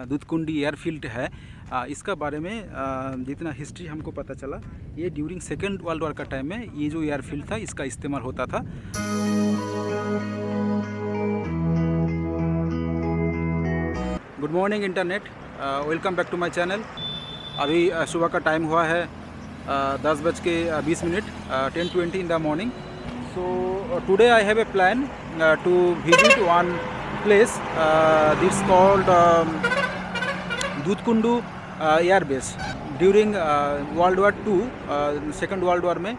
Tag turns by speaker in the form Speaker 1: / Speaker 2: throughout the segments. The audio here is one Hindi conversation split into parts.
Speaker 1: दूधकुंडी एयरफील्ड है, इसका बारे में जितना हिस्ट्री हमको पता चला, ये ड्यूरिंग सेकेंड वर्ल्ड वॉर का टाइम में ये जो एयरफील्ड था इसका इस्तेमाल होता था। Good morning internet, welcome back to my channel. अभी सुबह का टाइम हुआ है 10:20 10:20 in the morning. So today I have a plan to visit one place this called Dudhkundu air base. During world war 2 second world war में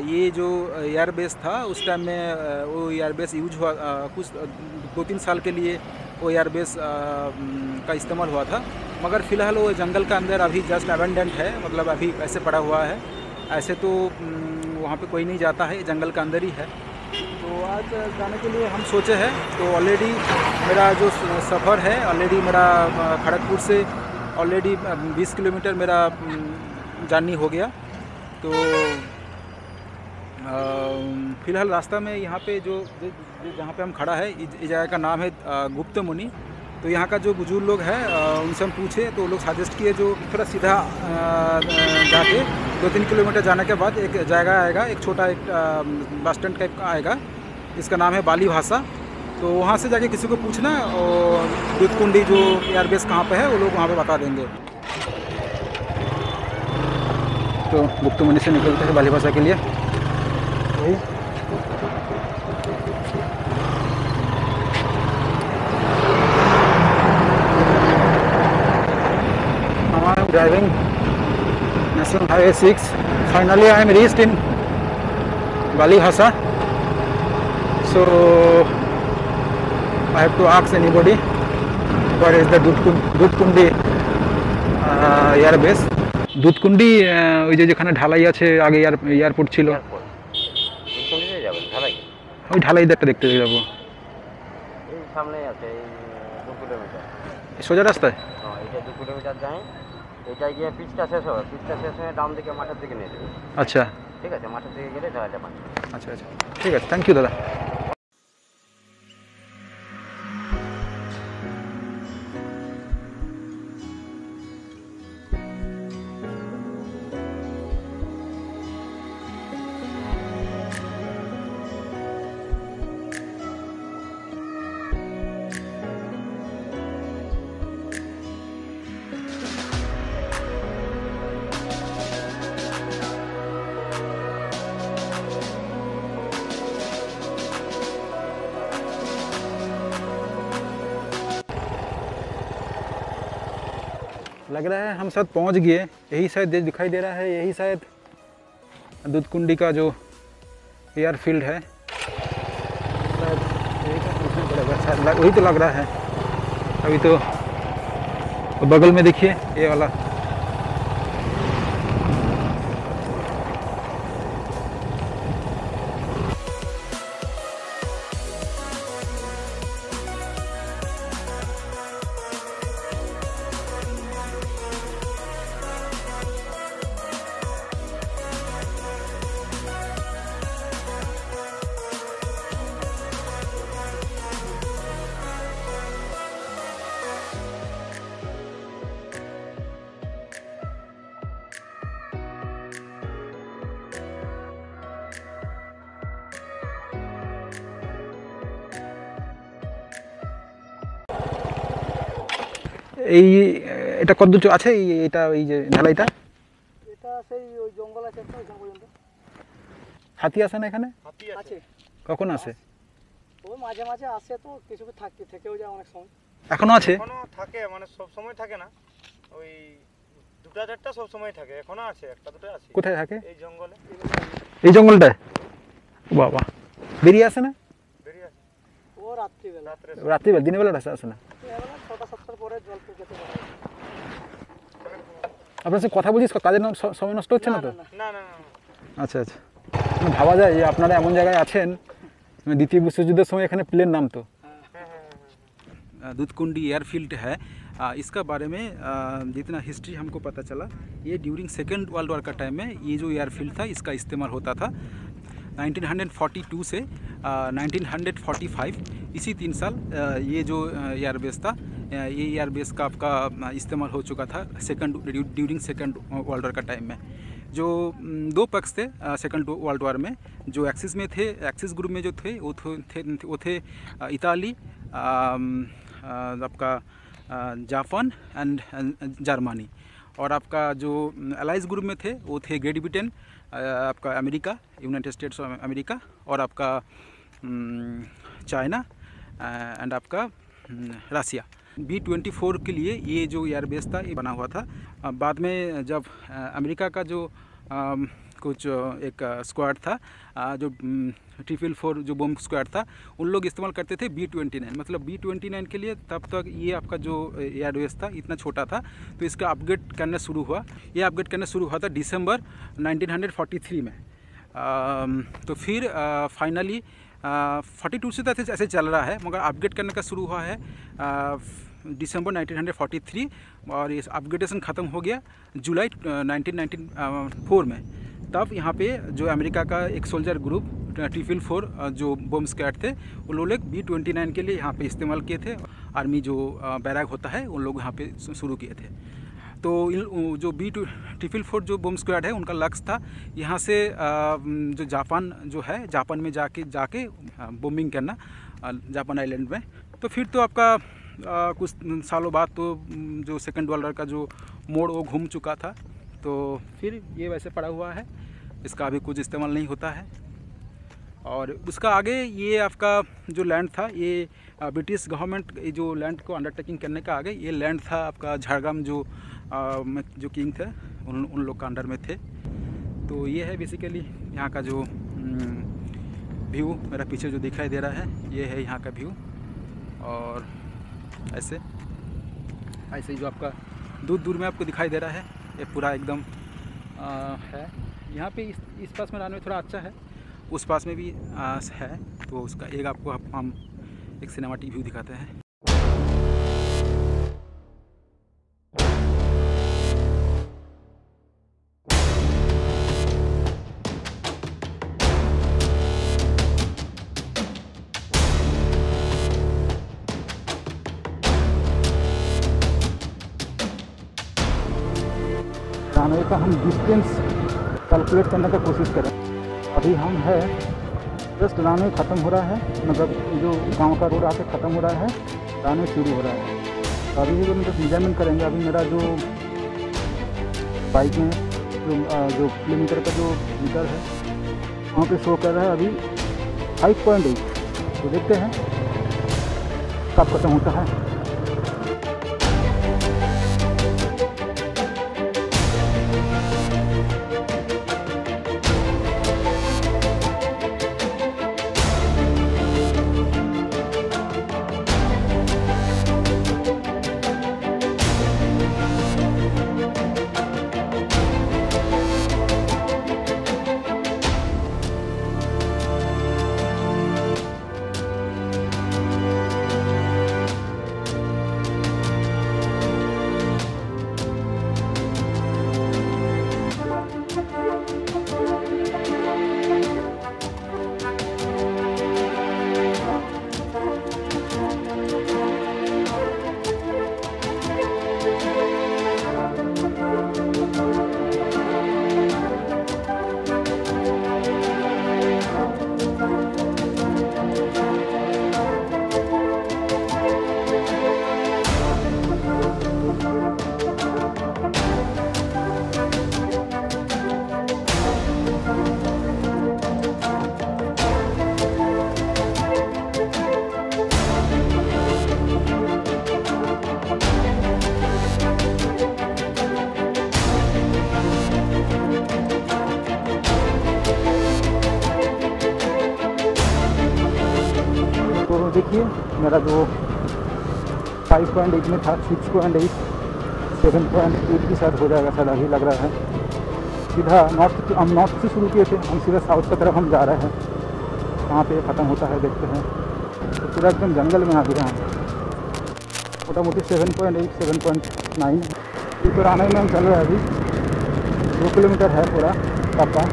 Speaker 1: ये जो एयर बेस था उस टाइम में वो एयर बेस यूज हुआ, कुछ 2-3 साल के लिए वो एयर बेस का इस्तेमाल हुआ था, मगर फ़िलहाल वो जंगल का अंदर अभी जस्ट अबेंडेंट है, मतलब अभी ऐसे पड़ा हुआ है। ऐसे तो वहाँ पे कोई नहीं जाता है, जंगल का अंदर ही है। तो आज जाने के लिए हम सोचे हैं। तो ऑलरेडी मेरा जो सफ़र है, ऑलरेडी मेरा खड़गपुर से ऑलरेडी 20 किलोमीटर मेरा जर्नी हो गया। तो फ़िलहाल रास्ता में यहाँ पे जो जहाँ पे हम खड़ा है इस जगह का नाम है गुप्त मुनि। तो यहाँ का जो बुजुर्ग लोग हैं उनसे हम पूछे तो लोग सजेस्ट किए जो थोड़ा सीधा जाके 2-3 किलोमीटर जाने के बाद एक जगह आएगा, एक छोटा एक बस स्टैंड टाइप का आएगा, इसका नाम है बाली भाषा। तो वहाँ से जाके किसी को पूछना और दूधकुंडी जो एयरबेस कहाँ पे है वो लोग वहाँ पे बता देंगे। तो गुप्त मुनि से निकलते हैं बाली भाषा के लिए। वही driving National Highway 6. Finally I am reached in Bali Bhasa. So I have to ask anybody where is the Dudhkundi air base. दूधकुंडी ওই যে যেখানে ঢালাই আছে আগে এয়ারপোর্ট ছিল,
Speaker 2: দুধকুন্ডিতে যাবেন ঢালাই?
Speaker 1: ওই ঢালাইটা দেখতে যাব।
Speaker 2: এই সামনেই আছে, এই 2 কিলোমিটার
Speaker 1: সোজা রাস্তায়।
Speaker 2: হ্যাঁ, এটা 2 কিলোমিটার যায়। এটা গিয়ে পিচটা শেষ হবে, পিচটা শেষ হয়ে ডান দিকে মাঠের দিকে নিয়ে যাবে।
Speaker 1: আচ্ছা
Speaker 2: ঠিক আছে, মাঠের দিকে গেলে ঢালাইটা পাবেন।
Speaker 1: আচ্ছা আচ্ছা, ঠিক আছে, থ্যাংক ইউ দাদা। लग रहा है हम शायद पहुंच गए, यही शायद दिखाई दे रहा है, यही शायद दूधकुंडी का जो एयरफील्ड है, शायद यही का पूछना पड़ेगा, शायद वही तो लग रहा है। अभी तो बगल में देखिए ये वाला এই এটা কত দূর আছে এটা এই যে ঢালাইটা?
Speaker 3: এটা সেই ওই জঙ্গল আছে একটা ওইখান পর্যন্ত।
Speaker 1: হাতি আসে না এখানে?
Speaker 3: হাতি আছে। কখন
Speaker 1: কখন আসে?
Speaker 3: ওই মাঝে মাঝে আসে, তো কিছু থেকেও যায় অনেক সময়।
Speaker 1: এখনো আছে?
Speaker 4: এখনো থাকে, মানে সব সময় থাকে না, ওই 2-4টা সব সময় থাকে, এখনো আছে, 1-2টা আছে।
Speaker 1: কোথায় থাকে?
Speaker 4: এই জঙ্গলে।
Speaker 1: এই জঙ্গলটায়? বাবা, বেরিয়ে আসে না?
Speaker 4: বেরিয়ে আসে
Speaker 3: ও রাত্রিবেলা।
Speaker 1: রাত্রিবেলা, দিনের বেলা আসে না?
Speaker 3: এবেলা 6টা-7টার পরে জল পেতে পারে।
Speaker 1: আপনার সাথে কথা বলছিস, কাজের সময় নষ্ট হচ্ছে না তো?
Speaker 4: না না না।
Speaker 1: আচ্ছা আচ্ছা, ভাবা যায় যে আপনারা এমন জায়গায় আছেন, দ্বিতীয় বিশ্বযুদ্ধের সময় এখানে প্লেন नामतो। दूधकुंडी एयरफील्ड है, इसका बारे में जितना हिस्ट्री हमको पता चला, ये ड्यूरिंग सेकेंड वर्ल्ड वॉर का टाइम में ये जो एयरफील्ड था इसका इस्तेमाल होता था। 1942 से 1945 इसी 3 साल ये जो एयरबेस था ये एयरबेस का आपका इस्तेमाल हो चुका था ड्यूरिंग सेकंड वर्ल्ड वॉर का टाइम में। जो दो पक्ष थे सेकंड वर्ल्ड वॉर में, जो एक्सिस में थे, एक्सिस ग्रुप में जो थे वो थे इताली, आपका जापान एंड जर्मनी, और आपका जो अलाइज ग्रुप में थे वो थे ग्रेट ब्रिटेन, आपका America, United states of America, और आपका चाइना एंड आपका रसिया। B-24 के लिए ये जो एयरबेस था ये बना हुआ था। बाद में जब अमेरिका का जो कुछ एक स्क्वाड था, जो 444 जो बम स्क्वाड था, उन लोग इस्तेमाल करते थे B-29। मतलब B-29 के लिए तब तक ये आपका जो एयरबेस था इतना छोटा था, तो इसका अपग्रेड करना शुरू हुआ। ये अपग्रेड करना शुरू हुआ था दिसंबर 1943 में। तो फिर फाइनली 42 से तक ऐसे चल रहा है, मगर अपग्रेड करने का शुरू हुआ है दिसंबर 1943, और ये अपग्रेडेशन ख़त्म हो गया जुलाई 1994 में। तब यहाँ पे जो अमेरिका का एक सोल्जर ग्रुप 444 जो बम स्क्वाड थे, उन लोग B-29 के लिए यहाँ पे इस्तेमाल किए थे। आर्मी जो बैरक होता है उन लोग यहाँ पे शुरू किए थे। तो जो B-444 जो बम स्क्वाड है उनका लक्ष्य था यहाँ से जो जापान जो है, जापान में जाके बॉम्बिंग करना जापान आइलैंड में। तो फिर तो आपका कुछ सालों बाद तो जो सेकंड वर्ल्ड वॉर का जो मोड़ वो घूम चुका था, तो फिर ये वैसे पड़ा हुआ है, इसका अभी कुछ इस्तेमाल नहीं होता है। और उसका आगे ये आपका जो लैंड था, ये ब्रिटिश गवर्नमेंट जो लैंड को अंडरटेकिंग करने का आगे ये लैंड था आपका झारग्राम जो किंग थे उन लोग का अंडर में थे। तो ये है बेसिकली यहाँ का जो व्यू मेरा पीछे जो दिखाई दे रहा है, ये है यहाँ का व्यू। और ऐसे ही जो आपका दूर में आपको दिखाई दे रहा है, ये पूरा एकदम है। यहाँ पे इस पास में रहने में थोड़ा अच्छा है, उस पास में भी है। तो उसका एक आपको हम एक सिनेमैटिक व्यू दिखाते हैं।
Speaker 5: रनवे का हम डिस्टेंस कैलकुलेट करने का कोशिश करें। अभी हम है जस्ट रनवे ख़त्म हो रहा है, मतलब जो गांव का रोड आके ख़त्म हो रहा है, रनवे शुरू हो रहा है। तो अभी जो मतलब मेजरमेंट करेंगे, अभी मेरा जो बाइक में जो किलोमीटर का जो मीटर है वहाँ पे शो कर रहा है अभी 5.8। तो देखते हैं कब खत्म होता है। देखिए मेरा जो 5.8 में था 6.8 7.8 की शायद हो जाएगा, शायद अभी लग रहा है। सीधा हम नॉर्थ से शुरू किए थे, हम सीधा साउथ की तरफ हम जा रहे हैं। कहाँ पे ख़त्म होता है देखते हैं। तो पूरा एकदम जंगल में आ गया हैं, मोटा मोटी 7.8 7.9 ये तो राना में हम चल रहे हैं। अभी 2 किलोमीटर है पूरा टप्पा।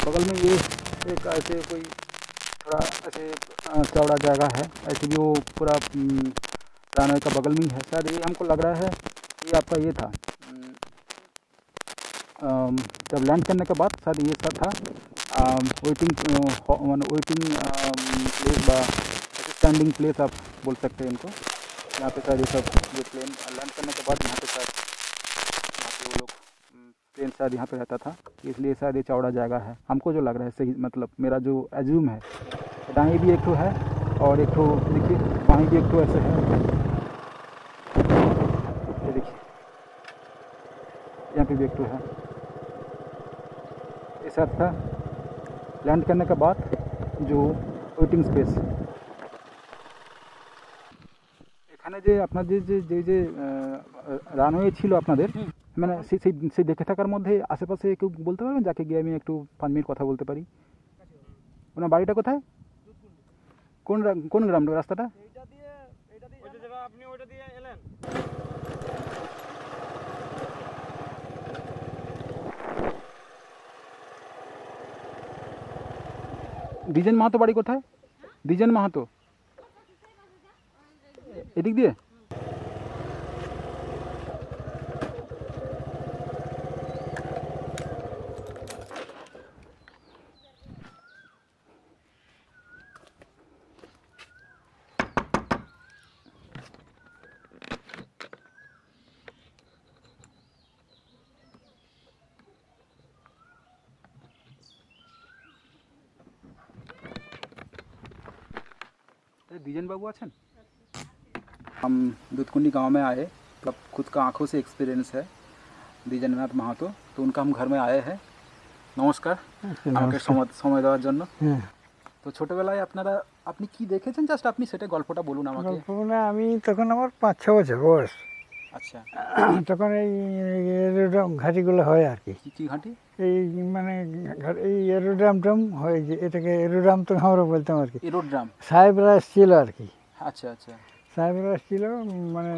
Speaker 5: बगल में ये एक ऐसे कोई थोड़ा ऐसे चौड़ा जगह है। ऐसे भी वो पूरा रनवे का बगल में ही है। शायद ये हमको लग रहा है ये आपका ये था जब लैंड करने के बाद शायद ये सब था वेटिंग प्लेस बा स्टैंडिंग प्लेस आप बोल सकते हैं इनको। यहाँ पे शायद ये सब जो प्लेन लैंड करने के बाद यहाँ पे शायद वो लोग प्लेन शायद यहाँ पे रहता था, इसलिए शायद ये चौड़ा जगह है। हमको जो लग रहा है सही, मतलब मेरा जो एज्यूम है। दाएँ भी एक ठो है और एक ठो देखिए बाएँ भी एक ठो ऐसे है। ये देखिए यहाँ पे भी एक ठो है। ये सब था लैंड करने के बाद जो वेटिंग स्पेस। এখানে যে আপনাদের যে রানওয়ে ছিল আপনাদের, মানে সেই দেখে থাকার মধ্যে আশেপাশে কেউ বলতে পারবেন যাকে গিয়ে আমি একটু 5 মিনিট কথা বলতে পারি? ওনার বাড়িটা কোথায়? কোন গ্রাম রাস্তাটা?
Speaker 4: আপনি ওইটা দিয়ে এলেন
Speaker 5: দ্বিজেন মাহাতো বাড়ি কোথায়? দ্বিজেন মাহাতো এদিক দিয়ে? द्विजन बाबू आछन? हम दूधकुंडी गांव में आए, मतलब खुद का आंखों से एक्सपीरियंस है দ্বিজেন্দ্রনাথ মাহাতো। তো उनका हम घर में आए हैं। নমস্কার আমাকে সময় দেওয়ার জন্য। তো ছোটবেলায় আপনি কি দেখেছেন জাস্ট আপনি সেটা গল্পটা বলুন আমাকে।
Speaker 3: গল্পটা আমি তখন আমার 5-6 বছর বয়স।
Speaker 5: আচ্ছা
Speaker 3: তখন এই এরোড্রাম ঘাটিগুলো হয় আর কি।
Speaker 5: কি ঘাটি?
Speaker 3: এই মানে এই এরোড্রাম হয়, যে এটাকে এরোড্রাম তো আমরা বলতাম আর কি।
Speaker 5: এরোড্রাম
Speaker 3: সাহেবরা ছিল আর কি।
Speaker 5: আচ্ছা আচ্ছা
Speaker 3: সাহেবরা ছিল, মানে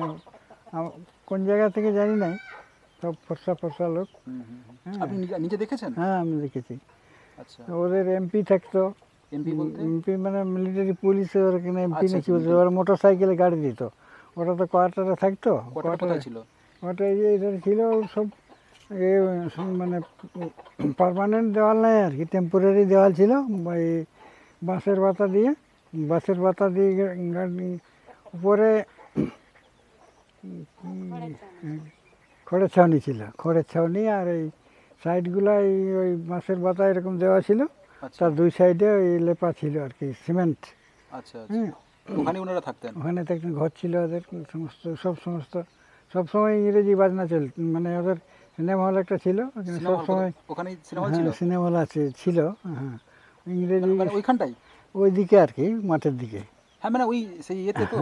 Speaker 3: কোন জায়গা থেকে জানি নাই, সব ফর্সা লোক।
Speaker 5: আপনি নিজে দেখেছেন?
Speaker 3: হ্যাঁ আমি দেখেছি।
Speaker 5: আচ্ছা
Speaker 3: ওদের এমপি থাকতো।
Speaker 5: এমপি বলতে? এমপি
Speaker 3: মানে মিলিটারি পুলিশে ওরা কিনা এমপি নাকি বলছে। ওরা মোটর সাইকেলে গাড়ি দিত। ওরা তো কোয়ার্টারে থাকতো।
Speaker 5: কোয়ার্টার ছিল
Speaker 3: ওটা এটা ছিল সব মানে পার্মানেন্ট দেওয়াল নাই আর কি, টেম্পোরারি দেওয়াল ছিল। এই বাঁশের বাতা দিয়ে উপরে খড়ের ছাউনি ছিল, খড়ের ছাউনি। আর এই সাইডগুলো ওই বাঁশের বাতা এরকম দেওয়া ছিল। তার দুই সাইডে ওই লেপা ছিল আর কি, সিমেন্ট।
Speaker 5: আচ্ছা আচ্ছা ওখানে ওনারা থাকতেন? ওখানে
Speaker 3: থাকতেন, ঘর ছিল ওদের। সব সময় ইংরেজি বাজনা চলত। মানে ওদের সিনেমা হল একটা ছিল, সব সময় সিনেমা হল ছিল। হ্যাঁ ইংরেজি
Speaker 5: ওইখানটাই,
Speaker 3: ওই দিকে আর কি, মাঠের দিকে।
Speaker 5: হ্যাঁ মানে ওই সেই ইয়েতে তো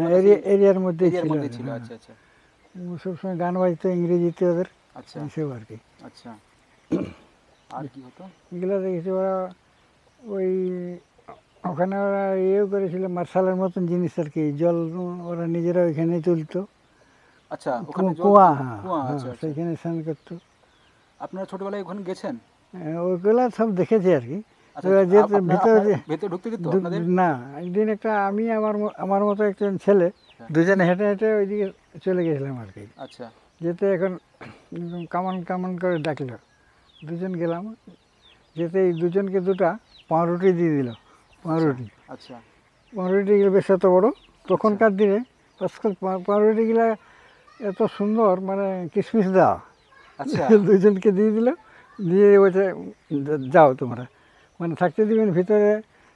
Speaker 3: এরিয়ার মধ্যেই
Speaker 5: ছিল। আচ্ছা আচ্ছা
Speaker 3: সবসময় গান বাজতো ইংরেজিতে ওদের।
Speaker 5: আচ্ছা
Speaker 3: এসব আর কি।
Speaker 5: আচ্ছা আর কি হতো?
Speaker 3: এগুলো দেখেছি ওরা ওই ওখানে ওরা ইয়েও করেছিল, মার্শালের মতন জিনিস আর কি। জল ওরা নিজেরা ওইখানে তুলতো।
Speaker 5: আচ্ছা
Speaker 3: কুয়া, হ্যাঁ সেইখানে স্নান করতো।
Speaker 5: আপনারা ছোটবেলায় ওখানে গেছেন?
Speaker 3: ওইগুলা সব দেখেছি আর কি। না একদিন একটা আমি আমার মতো একজন ছেলে দুজনে হেঁটে হেঁটে ওইদিকে চলে গেছিলাম আর কি।
Speaker 5: আচ্ছা
Speaker 3: যেতে এখন কামান করে ডাকলো, দুজন গেলাম। যেতে এই দুজনকে দুটা পাউরুটি দিয়ে দিল।
Speaker 5: আচ্ছা
Speaker 3: পাউরুটিগুলো বেশ এত বড়। তখনকার দিনে আজকাল পাউরুটিগুলো এত সুন্দর, মানে কিশমিশ দেওয়া।
Speaker 5: আচ্ছা
Speaker 3: দুজনকে দিয়ে দিল, দিয়ে বলছে যাও তোমরা, মানে থাকতে দিবেন, ভিতরে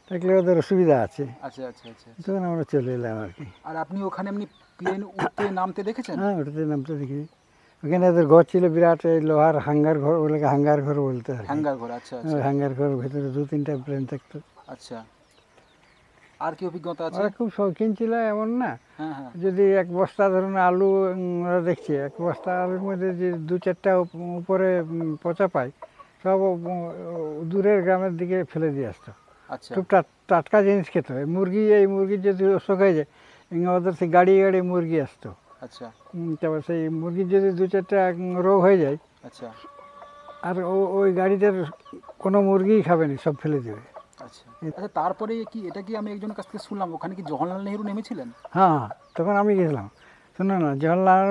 Speaker 3: থাকলে ওদের অসুবিধা আছে।
Speaker 5: আচ্ছা আচ্ছা আচ্ছা
Speaker 3: তখন আমরা চলে এলাম আর কি।
Speaker 5: আর আপনি ওখানে এমনি প্লেন উঠতে নামতে দেখেছেন?
Speaker 3: হ্যাঁ ওটাতে নামতে দেখেছি। ওখানে ওদের ঘর ছিল বিরাট, এই লোহার হাঙ্গার ঘর, ওগুলোকে হাঙ্গার ঘর বলতে আর
Speaker 5: হাঙ্গার ঘর। আচ্ছা আচ্ছা
Speaker 3: হাঙ্গার ঘর, ভেতরে 2-3টা প্লেন থাকতো।
Speaker 5: আচ্ছা আর কি অভিজ্ঞতা আছে?
Speaker 3: ওরা খুব শৌখিন ছিল এমন না।
Speaker 5: হ্যাঁ হ্যাঁ
Speaker 3: যদি এক বস্তা ধরুন আলু ওরা দেখছি, এক বস্তা আলুর মধ্যে যে 2-4টা উপরে পচা পায়, সব দূরের গ্রামের দিকে ফেলে দিয়ে আসতো।
Speaker 5: আচ্ছা
Speaker 3: খুব টাটকা জিনিস খেত। এই মুরগির যদি অসুখ হয়ে যায়, ওদের সেই গাড়ি মুরগি আসতো।
Speaker 5: আচ্ছা
Speaker 3: তারপর সেই মুরগির যদি 2-4টা রোগ হয়ে যায়,
Speaker 5: আচ্ছা
Speaker 3: আর ওই গাড়িটার কোনো মুরগিই খাবে না, সব ফেলে দেবে।
Speaker 1: আচ্ছা আচ্ছা, তারপরে কি এটা কি আমি একজনের কাছ থেকে শুনলাম ওখানে কি জওহরলাল নেহরু নেমেছিলেন?
Speaker 3: হ্যাঁ, তখন আমি গেছিলাম। শুনো না, জওহরলাল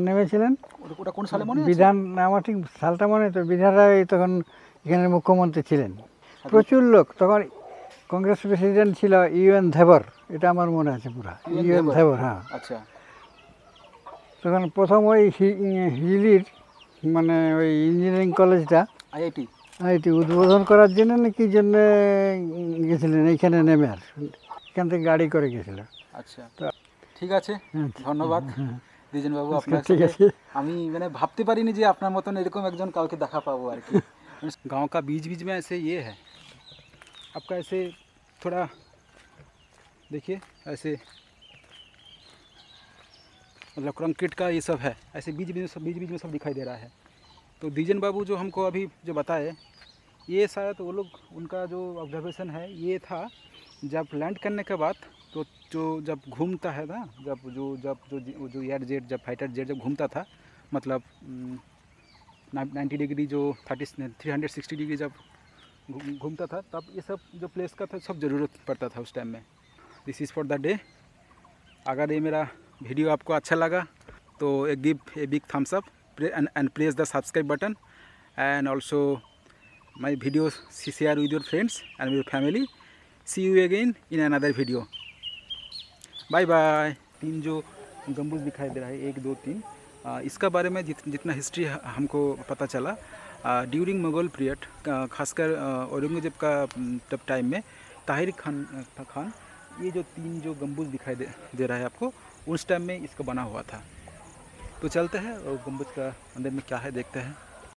Speaker 3: নেমেছিলেন।
Speaker 1: ওটা কোন সালে মনে আছে?
Speaker 3: বিধান, আমার ঠিক সালটা মনে তো, বিধানরাই তখন এখানে মুখ্যমন্ত্রী ছিলেন। প্রচুর লোক তখন, কংগ্রেস প্রেসিডেন্ট ছিল ইউএন ধেবর, এটা আমার মনে আছে পুরা, ইউএন ধেবর। হ্যাঁ,
Speaker 1: আচ্ছা।
Speaker 3: তখন প্রথম ওই হিলির মানে ওই ইঞ্জিনিয়ারিং কলেজটা, আইআইটি উদ্বোধন করার জন্য না কি জন্য গেছিলেন এইখানে নেমে, আর এখান থেকে গাড়ি করে গেছিল।
Speaker 1: আচ্ছা, ঠিক আছে, ধন্যবাদ দ্বিজেন বাবু। আপনার
Speaker 3: ঠিক আছে।
Speaker 1: আমি মানে ভাবতে পারিনি যে আপনার মতন এরকম একজন কাউকে দেখা পাবো আর কি। गांव का बीच बीच में ऐसे ये है आपका, ऐसे थोड़ा देखिए, ऐसे मतलब कंक्रीट का ये सब है, ऐसे बीच बीच में सब दिखाई दे रहा है। तो द्विजन बाबू जो हमको अभी जो बताए, ये शायद वो लोग, उनका जो ऑब्जर्वेशन है ये था, जब लैंड करने के बाद तो जो जब घूमता है ना, जब जो एयर जेट, जब फाइटर जेट जब घूमता था, मतलब 90 डिग्री जो 360 डिग्री जब घूमता था, तब ये सब जो प्लेस का था सब ज़रूरत पड़ता था उस टाइम में। This is for the day. अगर ये मेरा वीडियो आपको अच्छा लगा तो give a big thumbs up and press the subscribe button, and also my videos share with your friends and your family. See you again in another video. Bye bye। 3 जो गम्बुज दिखाई दे रहा है, 1 2 3, इसका बारे में जितना हिस्ट्री हमको पता चला, ड्यूरिंग मुग़ल पीरियड, खासकर औरंगज़ेब का तब टाइम में ताहिर खान ये जो 3 जो गम्बुज दिखाई दे रहा है आपको, उस टाइम में इसका बना हुआ था। तो चलते हैं और गम्बुज का अंदर में क्या है देखते हैं।